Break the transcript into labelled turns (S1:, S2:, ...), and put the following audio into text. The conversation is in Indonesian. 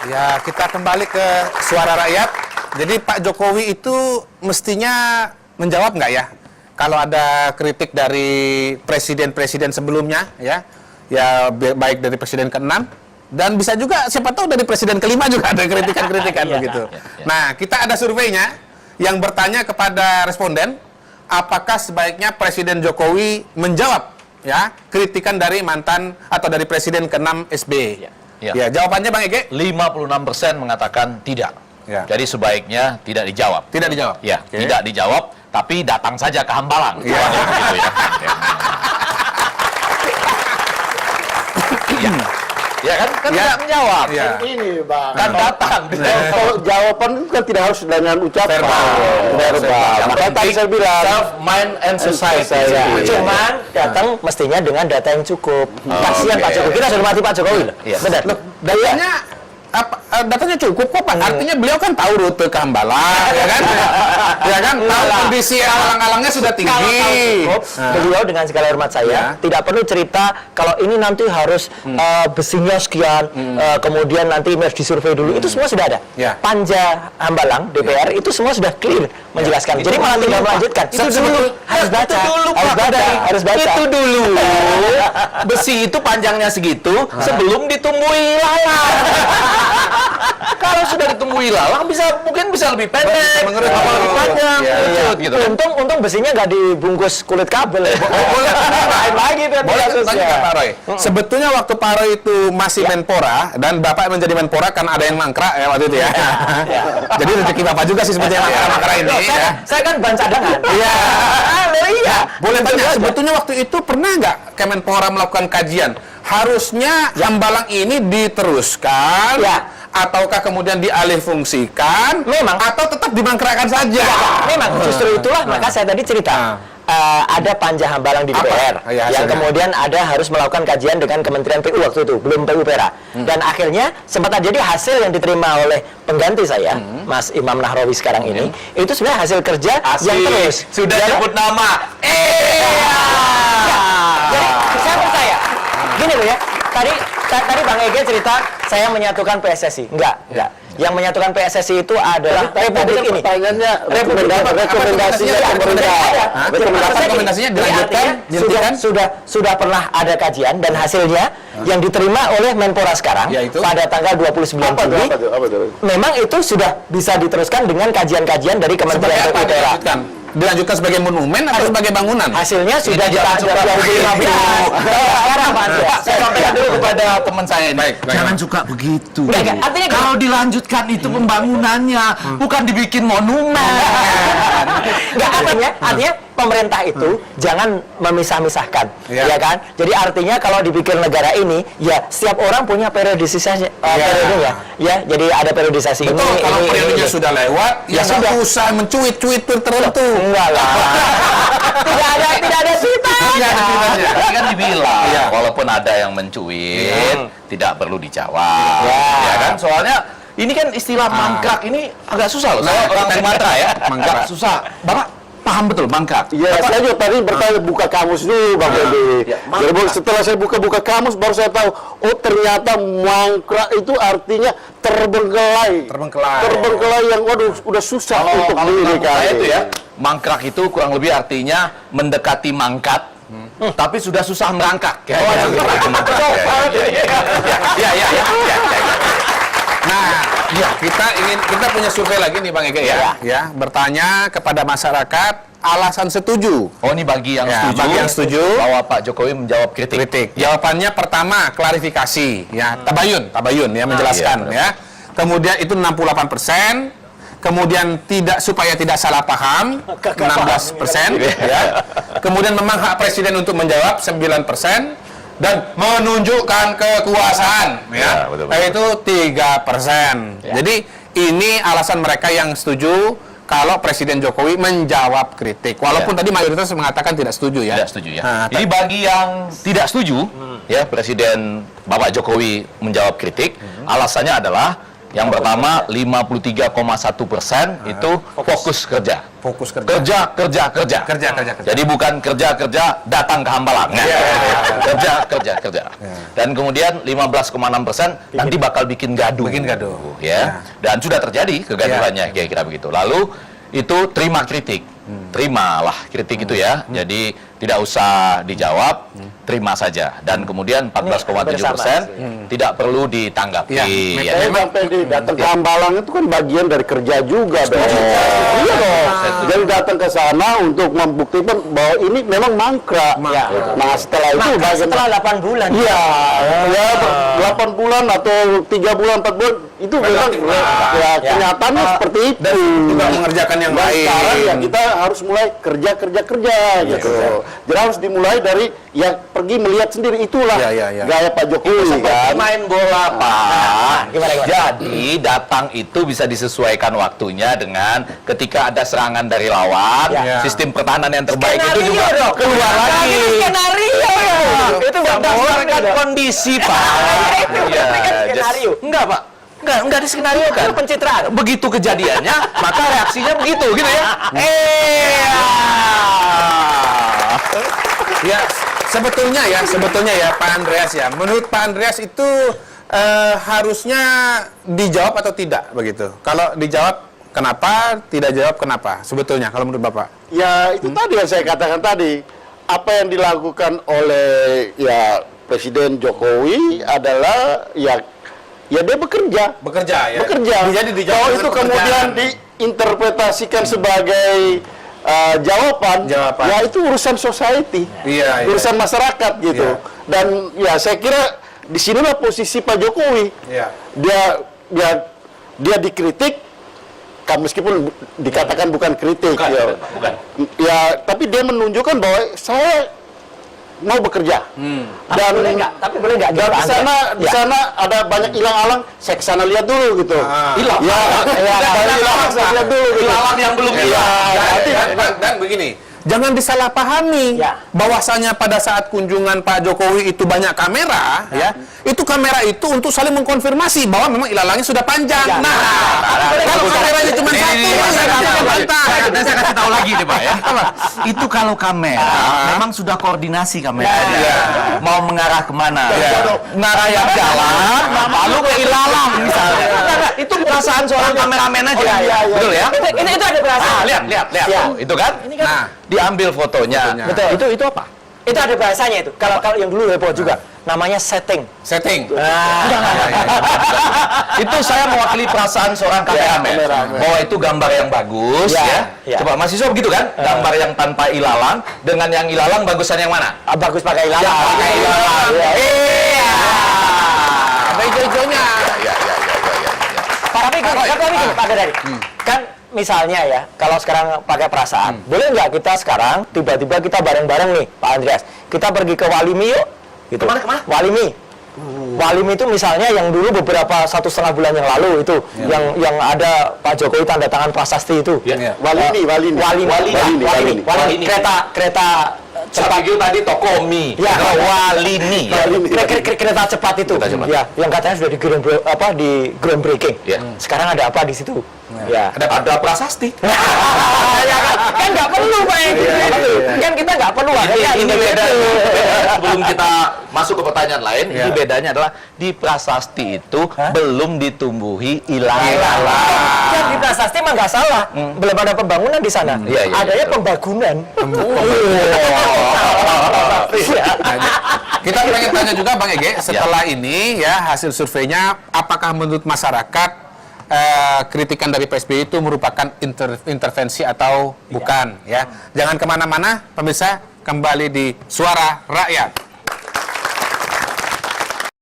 S1: Ya, kita kembali ke suara rakyat. Jadi Pak Jokowi itu mestinya menjawab nggak ya? Kalau ada kritik dari presiden-presiden sebelumnya, ya baik dari presiden ke-6 dan bisa juga siapa tahu dari presiden ke-5 juga ada kritikan-kritikan begitu. Nah, kita ada surveinya yang bertanya kepada responden, apakah sebaiknya Presiden Jokowi menjawab ya kritikan dari mantan atau dari presiden ke-6 SBY? Ya, jawabannya Bang Ege?
S2: 56% mengatakan tidak.
S1: Ya.
S2: Jadi sebaiknya tidak dijawab.
S1: Tidak dijawab?
S2: Ya, tidak dijawab, tapi datang saja ke Hambalang.
S1: Ya.
S2: Gitu ya. Ya kan tidak menjawab.
S1: Ya.
S3: Ini Bang,
S2: Kan datang.
S3: kalau jawaban kan tidak harus dengan ucapan verbal. Makanya tadi saya bilang
S2: Self, mind, and society.
S4: Cuman datang mestinya dengan data yang cukup. Kasihan Pak Jokowi. Kita sudah mati Pak Jokowi loh.
S2: Iya.
S4: Benar.
S1: Datanya cukup kok Pak. Artinya beliau kan tahu rute ke Hambalang, ya kan? Ya kan? Tahu kondisi alang-alangnya sudah tinggi.
S4: Kalau tahu cukup, beliau dengan segala hormat saya tidak perlu cerita kalau ini nanti harus besinya sekian, kemudian nanti harus disurvei dulu. Itu semua sudah ada. Panja Hambalang DPR itu semua sudah clear menjelaskan. Jadi malah tinggal melanjutkan. Itu dulu harus baca. Harus baca.
S2: Itu dulu. Besi itu panjangnya segitu sebelum ditumbuhi lalang. Kalau sudah ditumbuhi lalang mungkin bisa lebih pendek, lebih panjang, gitu.
S4: Untung besinya nggak dibungkus kulit kabel.
S1: Boleh
S4: lagi
S1: boleh tanya ke Pak Roy. Sebetulnya waktu Pak Roy itu masih Menpora dan Bapak menjadi Menpora kan ada yang mangkrak ya waktu itu ya. Jadi rezeki Bapak juga sih sebetulnya mangkrak ini.
S4: Saya kan ban cadangan.
S1: Iya. Boleh tanya sebetulnya waktu itu pernah nggak Kemenpora melakukan kajian? Harusnya Hambalang ini diteruskan, ataukah kemudian dialihfungsikan, atau tetap dimangkrakkan saja?
S4: Memang justru itulah maka saya tadi cerita. Ada panja Hambalang di DPR yang kemudian ada harus melakukan kajian dengan Kementerian PU waktu itu, belum PU-Pera. Dan akhirnya sempat terjadi hasil yang diterima oleh pengganti saya, Mas Imam Nahrawi sekarang ini, itu sebenarnya hasil kerja yang terus.
S2: Sudah sebut nama.
S4: Jadi saya percaya. Gini loh ya, tadi Bang Ege cerita saya menyatukan PSSI. Enggak. Yang menyatukan PSSI itu adalah Republik ini.
S3: Pertanyaannya rekomendasinya
S1: Rekomendasinya dilanjutkan.
S4: Sudah pernah ada kajian dan hasilnya yang diterima oleh Menpora sekarang pada tanggal 29 Juli. Memang itu sudah bisa diteruskan dengan kajian-kajian dari Kementerian PU-Pera.
S1: Dilanjutkan sebagai monumen atau sebagai bangunan?
S4: Hasilnya sudah dilanjutkan 2015.
S2: Pak, saya sampaikan dulu kepada teman saya ini. Jangan suka begitu.
S4: Artinya
S2: kalau dilanjutkan itu pembangunannya, bukan dibikin monumen.
S4: Artinya pemerintah itu jangan memisah-misahkan, ya kan? Jadi artinya kalau dipikir negara ini, ya setiap orang punya periodisasi, periodenya, ya. Jadi ada periodisasi ini.
S1: Kalau periodenya sudah lewat, ya sudah usah mencuit-cuit tertentu.
S4: Enggak lah. tidak ada ceritanya.
S2: Tadi kan dibilang, walaupun ada yang mencuit, tidak perlu dijawab. Ya kan? Soalnya ini kan istilah mangkrak ini agak susah loh. Saya orang Sumatera ya, mangkrak susah. Bapak paham betul mangkrak?
S3: Iya, saya juga tadi bertanya buka kamus dulu Bang Edi. Jadi setelah saya buka kamus baru saya tahu, oh ternyata mangkrak itu artinya terbengkelai. Terbengkelai yang waduh udah susah untuk diirikan.
S2: Itu ya, mangkrak itu kurang lebih artinya mendekati mangkat. Tapi sudah susah merangkak.
S1: Nah, kita punya survei lagi nih Bang Ege ya. Bertanya kepada masyarakat alasan setuju.
S2: Oh, ini bagi yang setuju.
S1: Bagi yang setuju
S2: bahwa Pak Jokowi menjawab kritik.
S1: Jawabannya pertama klarifikasi, ya. Tabayun ya menjelaskan ya. Kemudian itu 68%. Kemudian supaya tidak salah paham 16%, ya. Kemudian memang hak presiden untuk menjawab 9%. Dan menunjukkan kekuasaan, itu 3%. Jadi ini alasan mereka yang setuju kalau Presiden Jokowi menjawab kritik. Walaupun tadi mayoritas mengatakan tidak setuju ya.
S2: Tidak setuju ya. Jadi bagi yang tidak setuju, ya Presiden Bapak Jokowi menjawab kritik, alasannya adalah yang pertama 53,1% itu fokus kerja.
S1: Fokus kerja.
S2: Kerja. Jadi bukan kerja datang ke Hambalang. Kerja. Dan kemudian 15,6% nanti bakal bikin gaduh. Ya. Dan sudah terjadi kegaduhannya kira-kira begitu. Lalu itu terima kritik. Terimalah kritik itu ya. Jadi tidak usah dijawab, terima saja. Dan kemudian 14,7% tidak perlu ditanggapi.
S3: Memang datang ke Hambalang itu kan bagian dari kerja juga dong. Iya dong. Jadi datang ke sana untuk membuktikan bahwa ini memang mangkrak. Nah setelah itu
S4: setelah 8 bulan.
S3: Iya, 8 bulan atau 3 bulan, 4 bulan itu memang kenyataannya seperti itu.
S1: Dan juga mengerjakan yang lain.
S3: Sekarang ya kita harus mulai kerja gitu. Jadi harus dimulai dari yang pergi melihat sendiri, itulah gaya Pak Jokowi kan.
S2: Main bola Pak. Gimana? Jadi datang itu bisa disesuaikan waktunya dengan ketika ada serangan dari lawan, sistem pertahanan yang terbaik itu juga keluar lagi.
S4: Skenario ya. Itu
S2: berdasarkan kondisi Pak.
S4: Skenario.
S2: Enggak Pak. Enggak di skenario kan.
S4: Itu pencitraan.
S2: Begitu kejadiannya, maka reaksinya begitu gitu ya.
S1: Ya, sebetulnya ya Pak Andreas ya. Menurut Pak Andreas itu harusnya dijawab atau tidak begitu? Kalau dijawab kenapa, tidak jawab kenapa? Sebetulnya kalau menurut Bapak?
S3: Ya itu tadi yang saya katakan tadi. Apa yang dilakukan oleh Presiden Jokowi adalah ya dia bekerja. Jadi kalau itu kemudian diinterpretasikan sebagai jawaban, ya itu urusan society, urusan masyarakat gitu. Dan ya saya kira di sinilah posisi Pak Jokowi. Dia dikritik, meskipun dikatakan bukan kritik,
S2: bukan.
S3: Ya, tapi dia menunjukkan bahwa saya mau bekerja. Dan
S4: boleh nggak?
S3: Dan di sana ada banyak ilang-alang. Saya kesana lihat dulu gitu.
S2: Ilang.
S3: Saya lihat dulu.
S2: Ilang yang belum hilang.
S1: Dan begini, jangan disalahpahami bahwasanya pada saat kunjungan Pak Jokowi itu banyak kamera, itu kamera itu untuk saling mengkonfirmasi bahwa memang ilalangnya sudah panjang. Kalau kameranya cuma satu,
S2: dan saya kasih tahu lagi nih Pak ya. Itu kalau kamera memang sudah koordinasi kameranya. Mau mengarah kemana? Mengarah yang jalan, lalu ke ilalang misalnya. Itu perasaan seorang kameramen aja. Betul ya?
S4: Itu ada perasaan.
S2: Lihat. Itu kan? Nah, diambil fotonya.
S4: Betul. Itu apa? Itu ada bahasanya itu. Kalau yang dulu heboh juga, namanya setting.
S2: Itu saya mewakili perasaan seorang kameramen bahwa itu gambar yang bagus Coba mahasiswa begitu kan? Gambar yang tanpa ilalang dengan yang ilalang bagusan yang mana?
S4: Bagus pakai ilalang.
S2: Pakai ilalang.
S1: Ada hijau-hijaunya.
S4: Tapi gini, Pak Dari. Kan misalnya ya, kalau sekarang pakai perasaan, boleh nggak kita sekarang tiba-tiba kita bareng-bareng nih, Pak Andreas, kita pergi ke Walimi yuk? Gitu.
S2: Kemana?
S4: Walimi. Walimi itu misalnya yang dulu beberapa 1,5 bulan yang lalu itu, yang ada Pak Jokowi tanda tangan prasasti itu.
S3: Walini.
S4: Kereta cepat.
S2: Tadi Tokomi. Walini.
S4: Kereta cepat itu. Yang katanya sudah di groundbreaking. Sekarang ada apa di situ?
S2: Ada prasasti.
S4: Kan nggak perlu Pak. Kan kita nggak perlu.
S2: Ini beda. Sebelum kita masuk ke pertanyaan lain, ini bedanya adalah di prasasti itu belum ditumbuhi ilalang.
S4: Kan di prasasti mah nggak salah. Belum ada pembangunan di sana. Adanya pembangunan.
S1: Kita pengen tanya juga Bang Ege, setelah ini hasil surveinya, apakah menurut masyarakat kritikan dari PSBY itu merupakan intervensi atau bukan? Jangan kemana-mana, pemirsa, kembali di Suara Rakyat.